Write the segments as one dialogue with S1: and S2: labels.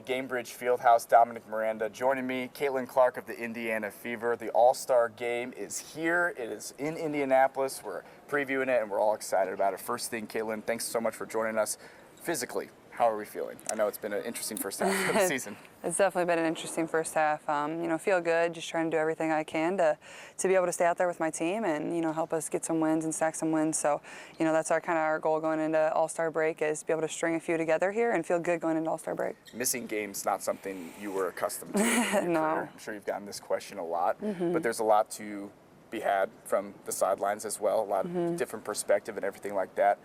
S1: to Gamebridge Fieldhouse. Dominic Miranda joining me. Caitlin Clark of the Indiana Fever. The All-Star Game is here. It is in Indianapolis. We're previewing it, and we're all excited about it. First thing, Caitlin, thanks so much for joining us. Physically, how are we feeling? I know it's been an interesting first half of the season.
S2: It's definitely been an interesting first half. Feel good, just trying to do everything I can to be able to stay out there with my team and, help us get some wins and stack some wins. So, that's our goal going into All-Star break is to be able to string a few together here and feel good going into All-Star break.
S1: Missing games, not something you were accustomed to in your career. I'm sure you've gotten this question a lot, but there's a lot to be had from the sidelines as well, a lot of different perspective and everything like that.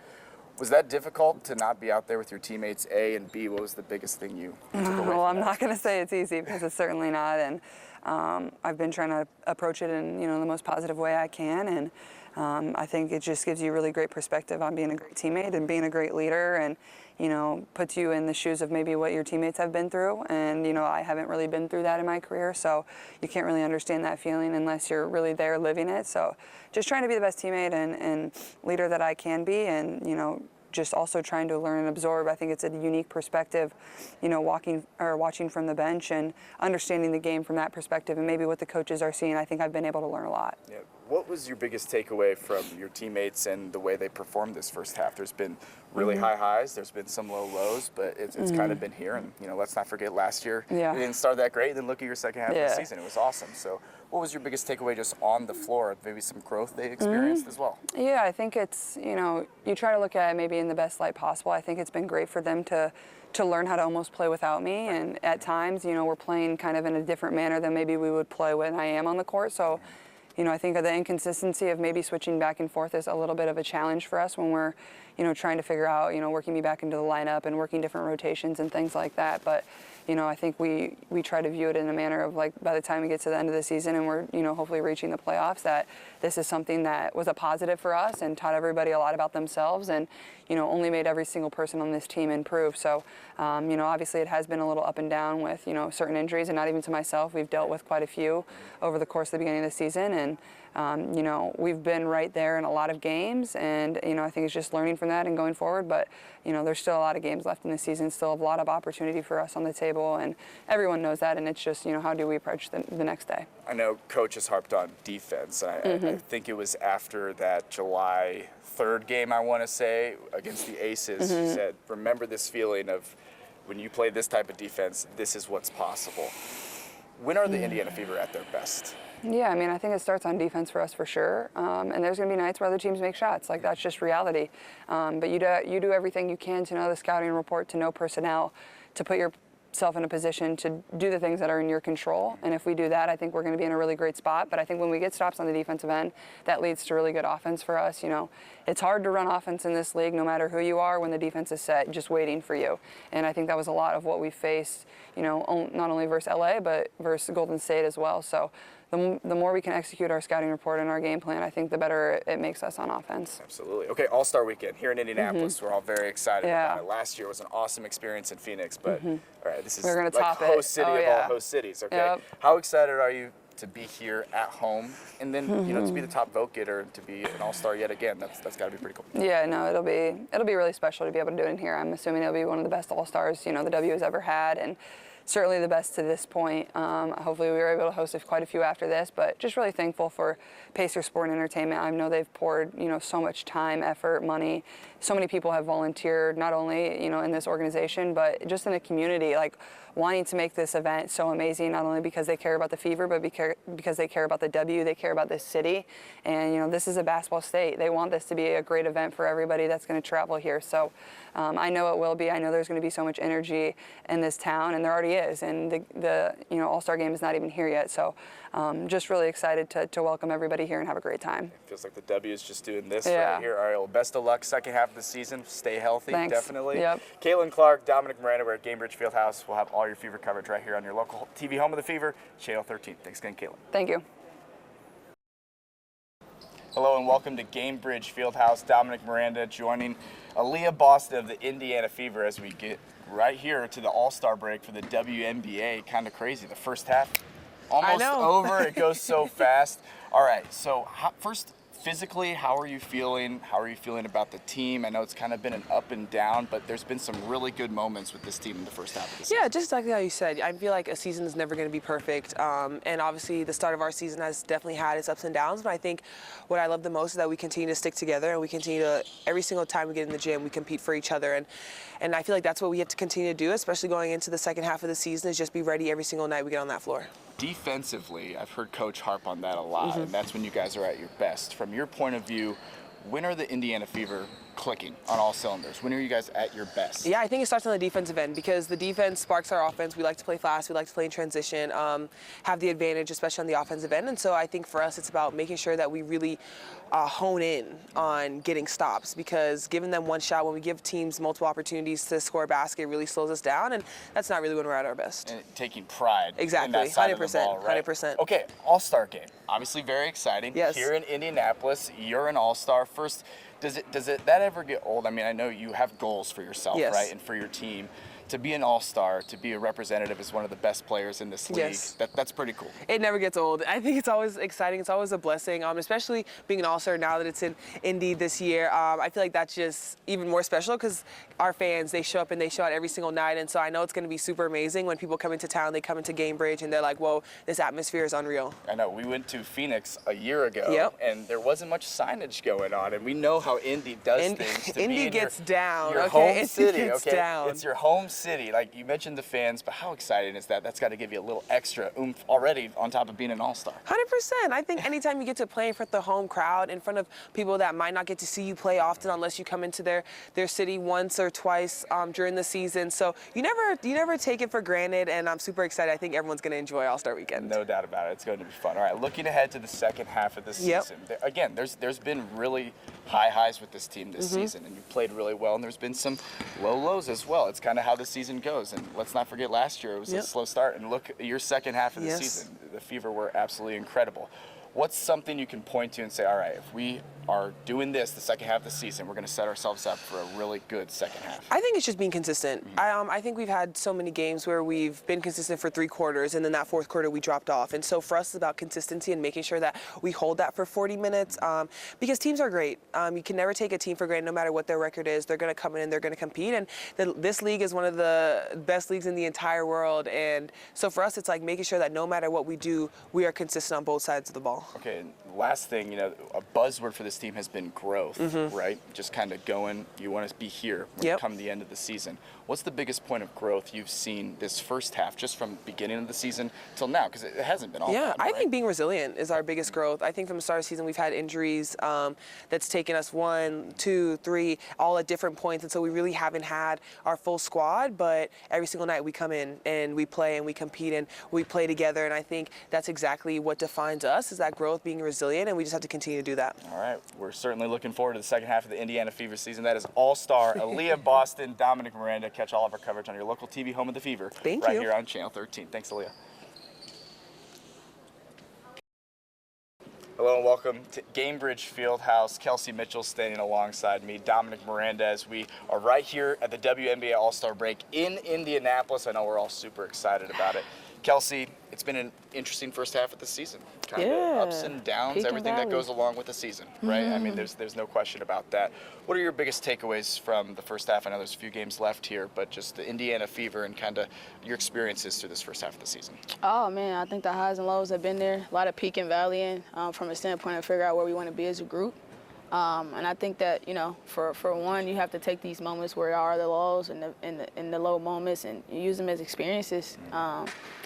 S1: Was that difficult to not be out there with your teammates, A, and B, what was the biggest thing you took away?
S2: Well, I'm not going to say it's easy because it's certainly not, and I've been trying to approach it in the most positive way I can, and I think it just gives you really great perspective on being a great teammate and being a great leader, and puts you in the shoes of maybe what your teammates have been through, and I haven't really been through that in my career, so you can't really understand that feeling unless you're really there living it. So just trying to be the best teammate and leader that I can be, and just also trying to learn and absorb. I think it's a unique perspective, watching from the bench and understanding the game from that perspective, and maybe what the coaches are seeing. I think I've been able to learn a lot.
S1: Yeah. What was your biggest takeaway from your teammates and the way they performed this first half? There's been really high highs, there's been some low lows, but it's kind of been here. And let's not forget last year, you didn't start that great. Then look at your second half of the season; it was awesome. So, what was your biggest takeaway just on the floor? Maybe some growth they experienced as well.
S2: Yeah, I think it's you try to look at it maybe in the best light possible. I think it's been great for them to learn how to almost play without me, and at times we're playing kind of in a different manner than maybe we would play when I am on the court. So. I think the inconsistency of maybe switching back and forth is a little bit of a challenge for us when we're, trying to figure out, working me back into the lineup and working different rotations and things like that. But, I think we try to view it in a manner of like by the time we get to the end of the season and we're, hopefully reaching the playoffs, that this is something that was a positive for us and taught everybody a lot about themselves and, only made every single person on this team improve. So, obviously it has been a little up and down with, certain injuries, and not even to myself. We've dealt with quite a few over the course of the beginning of the season, and we've been right there in a lot of games, and I think it's just learning from that and going forward. But there's still a lot of games left in the season, still a lot of opportunity for us on the table, and everyone knows that. And it's just how do we approach the next day?
S1: I know Coach has harped on defense. I think it was after that July 3rd game, I want to say, against the Aces. He said, "Remember this feeling of when you play this type of defense, this is what's possible." When are the Indiana Fever at their best?
S2: Yeah, I think it starts on defense for us for sure, and there's going to be nights where other teams make shots. Like, that's just reality. But you do everything you can to know the scouting report, to know personnel, to put yourself in a position to do the things that are in your control. And if we do that, I think we're going to be in a really great spot. But I think when we get stops on the defensive end, that leads to really good offense for us. It's hard to run offense in this league, no matter who you are, when the defense is set, just waiting for you. And I think that was a lot of what we faced, not only versus LA, but versus Golden State as well. So the more we can execute our scouting report and our game plan, I think the better it makes us on offense.
S1: Absolutely. Okay, All-Star Weekend here in Indianapolis. We're all very excited about it. Last year was an awesome experience in Phoenix, but all right, this is like host city of all host cities, okay?
S2: Yep.
S1: How excited are you to be here at home, and then to be the top vote getter, to be an All-Star yet again? That's got to be pretty cool.
S2: Yeah, no, it'll be really special to be able to do it in here. I'm assuming it'll be one of the best All-Stars the W has ever had, and certainly the best to this point. Hopefully we were able to host quite a few after this, but just really thankful for Pacer Sport and Entertainment. I know they've poured so much time, effort, money. So many people have volunteered, not only in this organization, but just in the community, like wanting to make this event so amazing, not only because they care about the Fever, but because they care about the W, they care about this city. And this is a basketball state. They want this to be a great event for everybody that's going to travel here. So I know it will be. I know there's going to be so much energy in this town, and there already is. And the All-Star Game is not even here yet. So just really excited to welcome everybody here and have a great time.
S1: It feels like the W is just doing this right here. All right, well, best of luck second half of the season. Stay healthy, definitely.
S2: Yep.
S1: Caitlin Clark, Dominic Miranda, we're at Gamebridge Fieldhouse. We'll have all your Fever coverage right here on your local TV home of the Fever, Channel 13. Thanks again, Caitlin.
S2: Thank you.
S1: Hello and welcome to Gamebridge Fieldhouse. Dominic Miranda joining Aliyah Boston of the Indiana Fever as we get right here to the All-Star break for the WNBA. Kind of crazy. The first half almost over. It goes so fast. All right, so first physically, how are you feeling? How are you feeling about the team? I know it's kind of been an up and down, but there's been some really good moments with this team in the first half of the season.
S3: Yeah, just exactly how you said. I feel like a season is never going to be perfect, and obviously the start of our season has definitely had its ups and downs, but I think what I love the most is that we continue to stick together, and we continue to, every single time we get in the gym, we compete for each other, and I feel like that's what we have to continue to do, especially going into the second half of the season, is just be ready every single night we get on that floor.
S1: Defensively, I've heard Coach harp on that a lot, and that's when you guys are at your best. From your point of view, when are the Indiana Fever clicking on all cylinders? When are you guys at your best?
S3: Yeah, I think it starts on the defensive end because the defense sparks our offense. We like to play fast. We like to play in transition, have the advantage, especially on the offensive end. And so I think for us, it's about making sure that we really hone in on getting stops, because giving them one shot, when we give teams multiple opportunities to score a basket, it really slows us down, and that's not really when we're at our best.
S1: And taking pride
S3: exactly.
S1: in that side
S3: 100%,
S1: of the ball, right?
S3: 100%.
S1: Okay, All-Star game. Obviously very exciting.
S3: Yes.
S1: Here in Indianapolis, you're an All-Star. First, does that ever get old? I mean, I know you have goals for yourself,
S3: yes.
S1: right, and for your team. To be an All-Star, to be a representative as one of the best players in this league,
S3: yes.
S1: That's pretty cool.
S3: It never gets old. I think it's always exciting. It's always a blessing, especially being an All-Star now that it's in Indy this year. I feel like that's just even more special because our fans, they show up and they show out every single night, and so I know it's going to be super amazing when people come into town, they come into Gamebridge, and they're like, whoa, this atmosphere is unreal.
S1: I know. We went to Phoenix a year ago,
S3: yep.
S1: and there wasn't much signage going on, and we know how Indy does things. To
S3: Indy
S1: be in
S3: gets down,
S1: your
S3: okay?
S1: home city,
S3: Indy gets
S1: okay?
S3: down.
S1: It's your home city. Like, you mentioned the fans, but how exciting is that? That's got to give you a little extra oomph already on top of being an All-Star.
S3: 100%. I think anytime you get to play in front of the home crowd, in front of people that might not get to see you play often unless you come into their city once or twice during the season. So you never take it for granted, and I'm super excited. I think everyone's going to enjoy All-Star Weekend.
S1: No doubt about it. It's going to be fun. All right, looking ahead to the second half of the season.
S3: Yep.
S1: Again, there's been really high highs with this team this season, and you played really well, and there's been some low lows as well. It's kind of how the season goes, and let's not forget last year it was a slow start, and look at your second half of the season. The Fever were absolutely incredible. What's something you can point to and say, all right, if we are doing this the second half of the season, we're going to set ourselves up for a really good second half?
S3: I think it's just being consistent. I think we've had so many games where we've been consistent for 3 quarters, and then that 4th quarter we dropped off. And so for us, it's about consistency and making sure that we hold that for 40 minutes because teams are great. You can never take a team for granted no matter what their record is. They're going to come in and they're going to compete. And this league is one of the best leagues in the entire world. And so for us, it's like making sure that no matter what we do, we are consistent on both sides of the ball.
S1: Okay, and last thing, a buzzword for this team has been growth, right? Just kind of going, you want to be here when you come the end of the season. What's the biggest point of growth you've seen this first half, just from beginning of the season till now? Because it hasn't been all bad,
S3: I
S1: right?
S3: think being resilient is our biggest growth. I think from the start of the season, we've had injuries that's taken us 1, 2, 3, all at different points. And so we really haven't had our full squad, but every single night we come in and we play and we compete and we play together. And I think that's exactly what defines us, is that growth, being resilient, and we just have to continue to do that.
S1: All right, we're certainly looking forward to the second half of the Indiana Fever season. That is All-Star Aliyah Boston, Dominic Miranda. Catch all of our coverage on your local TV home of the Fever.
S3: Thank
S1: you.
S3: Right
S1: here on Channel 13. Thanks, Aliyah. Hello and welcome to Gamebridge Fieldhouse. Kelsey Mitchell standing alongside me, Dominic Miranda, as we are right here at the WNBA All-Star break in Indianapolis. I know we're all super excited about it. Kelsey, it's been an interesting first half of the season. Kind of ups and downs, everything that goes along with the season, right? I mean, there's no question about that. What are your biggest takeaways from the first half? I know there's a few games left here, but just the Indiana Fever and kind of your experiences through this first half of the season.
S4: Oh, man, I think the highs and lows have been there. A lot of peak and valley from a standpoint of figure out where we want to be as a group. And I think that, for one, you have to take these moments where there are the lows and the low moments and use them as experiences,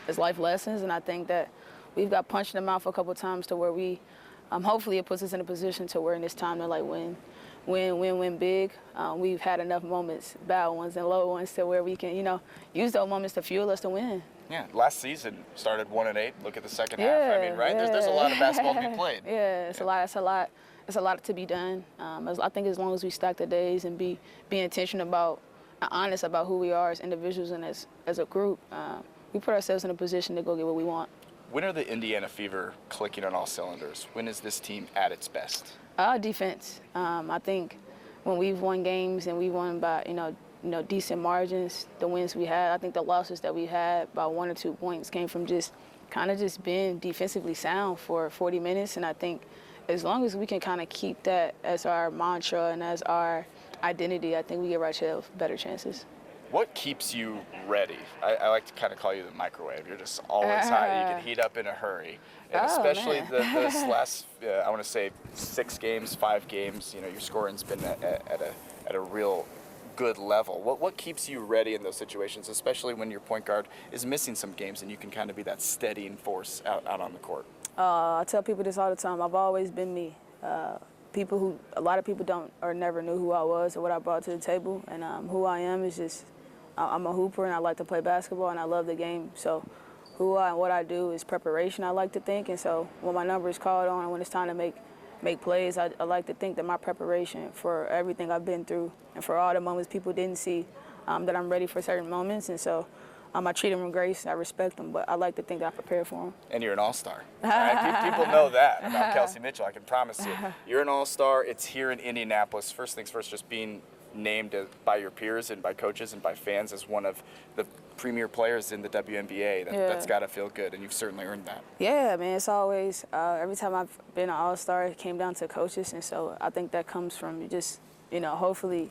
S4: as life lessons. And I think that we've got punched in the mouth a couple of times to where we, hopefully it puts us in a position to where in this time to like win big. We've had enough moments, bad ones and low ones, to where we can, use those moments to fuel us to win.
S1: Yeah, last season started 1-8. Look at the second half. I mean, right? There's a lot of basketball to be played.
S4: Yeah, it's a lot. It's a lot to be done. I think as long as we stack the days and be intentional about, honest about who we are as individuals and as a group, we put ourselves in a position to go get what we want.
S1: When are the Indiana Fever clicking on all cylinders? When is this team at its best?
S4: Defense. I think when we've won games and we won by decent margins, the wins we had, I think the losses that we had by 1 or 2 points came from just being defensively sound for 40 minutes. And I think as long as we can kind of keep that as our mantra and as our identity, I think we give ourselves better chances.
S1: What keeps you ready? I like to kind of call you the microwave. You're just always hot. You can heat up in a hurry. And especially this last, I want to say 6 games, 5 games, you know, your scoring's been at a real good level. What keeps you ready in those situations, especially when your point guard is missing some games and you can kind of be that steadying force out on the court?
S4: I tell people this all the time. I've always been me. A lot of people don't or never knew who I was or what I brought to the table. And who I am is just, I'm a hooper and I like to play basketball and I love the game. So what I do is preparation, I like to think. And so when my number is called on and when it's time to make plays, I like to think that my preparation for everything I've been through and for all the moments people didn't see, that I'm ready for certain moments. And so I treat them with grace, I respect them, but I like to think that I prepare for them.
S1: And you're an all-star. Right? People know that about Kelsey Mitchell, I can promise you. You're an all-star. It's here in Indianapolis. First things first, just being named by your peers and by coaches and by fans as one of the premier players in the WNBA. That's got to feel good, and you've certainly earned that.
S4: Yeah, man, it's always, every time I've been an all-star, it came down to coaches, and so I think that comes from just, you know, hopefully,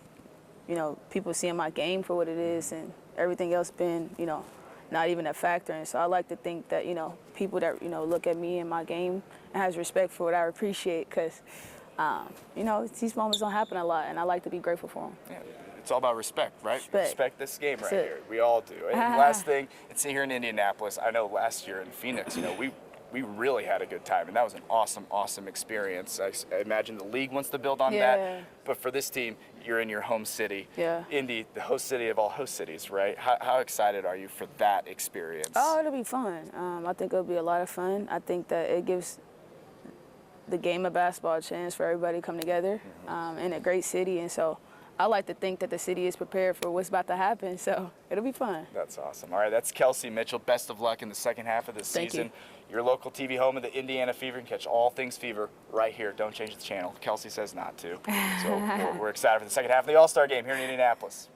S4: you know, people seeing my game for what it is and everything else being, you know, not even a factor. And so I like to think that, you know, people that, you know, look at me and my game and has respect for what I appreciate because, you know, these moments don't happen a lot, and I like to be grateful for them.
S1: Yeah, it's all about respect, right? Respect this game right here. We all do. And last thing, it's here in Indianapolis. I know last year in Phoenix, you know, we really had a good time, and that was an awesome, awesome experience. I imagine the league wants to build on that, but for this team, you're in your home city. Indy, the host city of all host cities, right? How excited are you for that experience?
S4: Oh, it'll be fun. I think it'll be a lot of fun. I think that it gives the game of basketball a chance for everybody to come together in a great city, and so I like to think that the city is prepared for what's about to happen, so it'll be fun.
S1: That's awesome. All right, that's Kelsey Mitchell. Best of luck in the second half of the season. Your local TV home of the Indiana Fever. You can catch all things Fever right here. Don't change the channel. Kelsey says not to. So we're excited for the second half of the All-Star game here in Indianapolis.